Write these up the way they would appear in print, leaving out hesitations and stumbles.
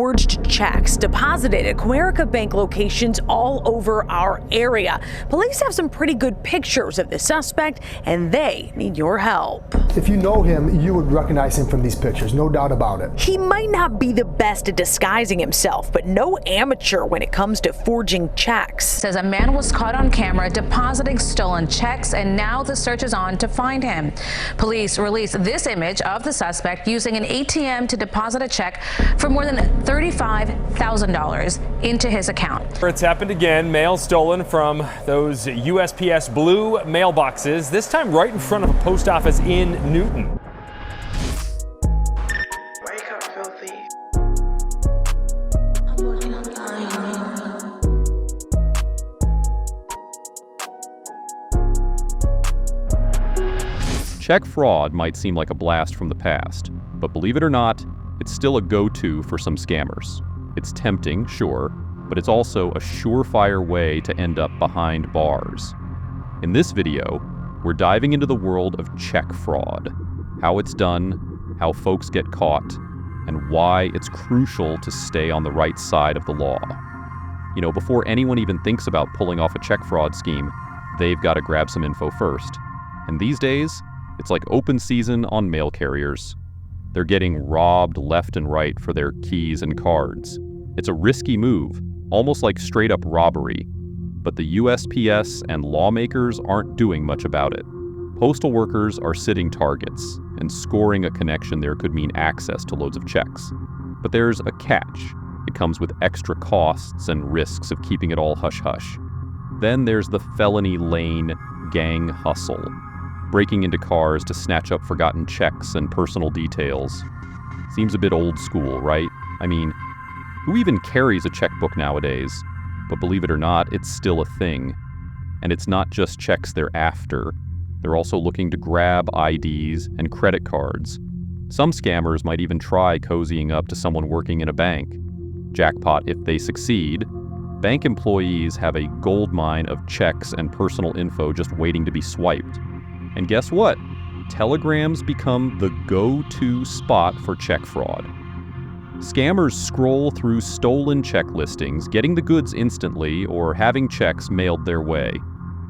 Forged checks deposited at Comerica Bank locations all over our area. Police have some pretty good pictures of the suspect, and they need your help. If you know him, you would recognize him from these pictures, no doubt about it. He might not be the best at disguising himself, but no amateur when it comes to forging checks. Says a man was caught on camera depositing stolen checks, and now the search is on to find him. Police released this image of the suspect using an ATM to deposit a check for more than $35,000 into his account. It's happened again. Mail stolen from those USPS blue mailboxes, this time right in front of a post office in Newton. Wake up, filthy. Check fraud might seem like a blast from the past, but believe it or not, it's still a go-to for some scammers. It's tempting, sure, but it's also a surefire way to end up behind bars. In this video, we're diving into the world of check fraud, how it's done, how folks get caught, and why it's crucial to stay on the right side of the law. You know, before anyone even thinks about pulling off a check fraud scheme, they've got to grab some info first. And these days, it's like open season on mail carriers. They're getting robbed left and right for their keys and cards. It's a risky move, almost like straight-up robbery. But the USPS and lawmakers aren't doing much about it. Postal workers are sitting targets, and scoring a connection there could mean access to loads of checks. But there's a catch. It comes with extra costs and risks of keeping it all hush-hush. Then there's the felony lane gang hustle. Breaking into cars to snatch up forgotten checks and personal details. Seems a bit old school, right? I mean, who even carries a checkbook nowadays? But believe it or not, it's still a thing. And it's not just checks they're after. They're also looking to grab IDs and credit cards. Some scammers might even try cozying up to someone working in a bank. Jackpot if they succeed. Bank employees have a goldmine of checks and personal info just waiting to be swiped. And guess what? Telegrams become the go-to spot for check fraud. Scammers scroll through stolen check listings, getting the goods instantly or having checks mailed their way.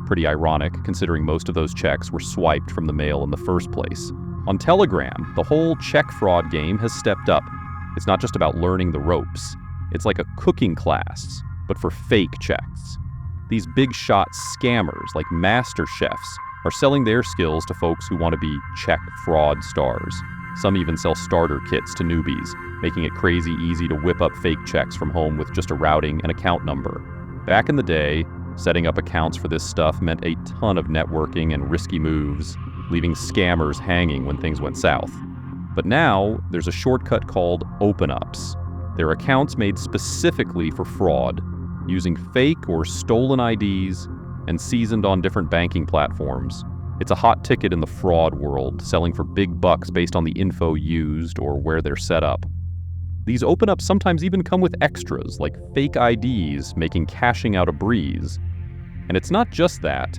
Pretty ironic, considering most of those checks were swiped from the mail in the first place. On Telegram, the whole check fraud game has stepped up. It's not just about learning the ropes. It's like a cooking class, but for fake checks. These big shot scammers, like master chefs, are selling their skills to folks who want to be check fraud stars. Some even sell starter kits to newbies, making it crazy easy to whip up fake checks from home with just a routing and account number. Back in the day, setting up accounts for this stuff meant a ton of networking and risky moves, leaving scammers hanging when things went south. But now, there's a shortcut called open-ups. They're accounts made specifically for fraud, using fake or stolen IDs and seasoned on different banking platforms. It's a hot ticket in the fraud world, selling for big bucks based on the info used or where they're set up. These open-ups sometimes even come with extras, like fake IDs, making cashing out a breeze. And it's not just that.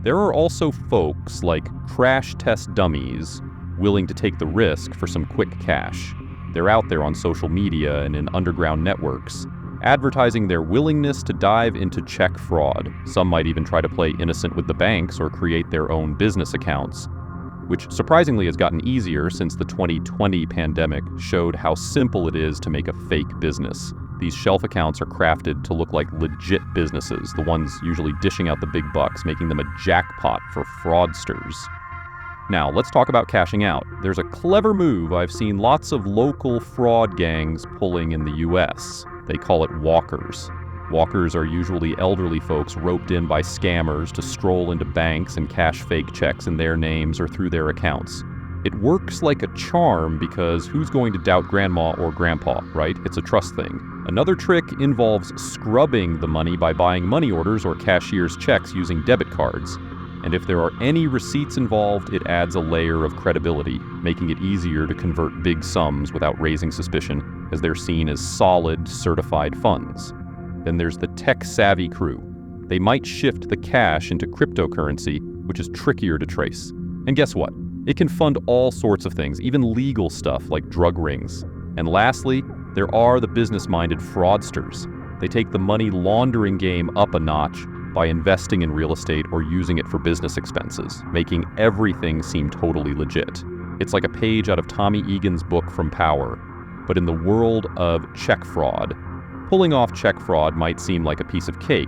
There are also folks like crash test dummies willing to take the risk for some quick cash. They're out there on social media and in underground networks, advertising their willingness to dive into check fraud. Some might even try to play innocent with the banks or create their own business accounts, which surprisingly has gotten easier since the 2020 pandemic showed how simple it is to make a fake business. These shelf accounts are crafted to look like legit businesses, the ones usually dishing out the big bucks, making them a jackpot for fraudsters. Now, let's talk about cashing out. There's a clever move I've seen lots of local fraud gangs pulling in the US. They call it walkers. Walkers are usually elderly folks roped in by scammers to stroll into banks and cash fake checks in their names or through their accounts. It works like a charm because who's going to doubt grandma or grandpa, right? It's a trust thing. Another trick involves scrubbing the money by buying money orders or cashier's checks using debit cards. And if there are any receipts involved, it adds a layer of credibility, making it easier to convert big sums without raising suspicion, as they're seen as solid, certified funds. Then there's the tech-savvy crew. They might shift the cash into cryptocurrency, which is trickier to trace. And guess what? It can fund all sorts of things, even legal stuff like drug rings. And lastly, there are the business-minded fraudsters. They take the money laundering game up a notch by investing in real estate or using it for business expenses, making everything seem totally legit. It's like a page out of Tommy Egan's book From Power, but in the world of check fraud. Pulling off check fraud might seem like a piece of cake,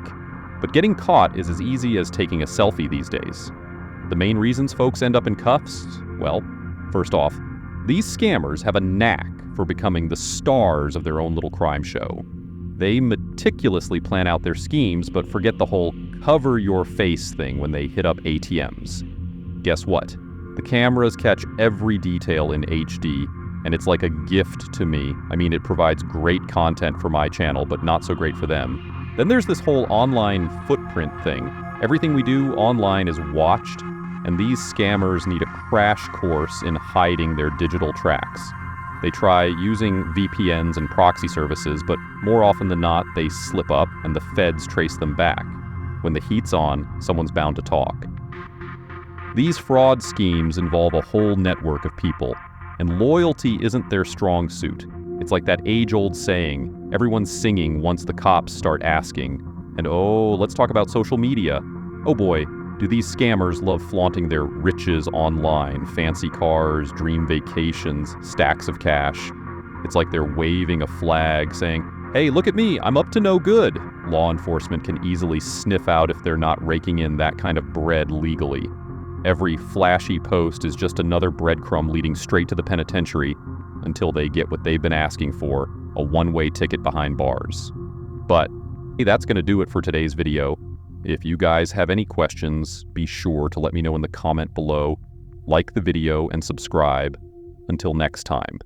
but getting caught is as easy as taking a selfie these days. The main reasons folks end up in cuffs? Well, first off, these scammers have a knack for becoming the stars of their own little crime show. They meticulously plan out their schemes, but forget the whole cover your face thing when they hit up ATMs. Guess what? The cameras catch every detail in HD, and it's like a gift to me. I mean, it provides great content for my channel, but not so great for them. Then there's this whole online footprint thing. Everything we do online is watched, and these scammers need a crash course in hiding their digital tracks. They try using VPNs and proxy services, but more often than not, they slip up and the feds trace them back. When the heat's on, someone's bound to talk. These fraud schemes involve a whole network of people, and loyalty isn't their strong suit. It's like that age-old saying, everyone's singing once the cops start asking. And oh, let's talk about social media. Oh boy, do these scammers love flaunting their riches online, fancy cars, dream vacations, stacks of cash. It's like they're waving a flag saying, hey, look at me, I'm up to no good. Law enforcement can easily sniff out if they're not raking in that kind of bread legally. Every flashy post is just another breadcrumb leading straight to the penitentiary until they get what they've been asking for, a one-way ticket behind bars. But hey, that's going to do it for today's video. If you guys have any questions, be sure to let me know in the comment below. Like the video and subscribe. Until next time.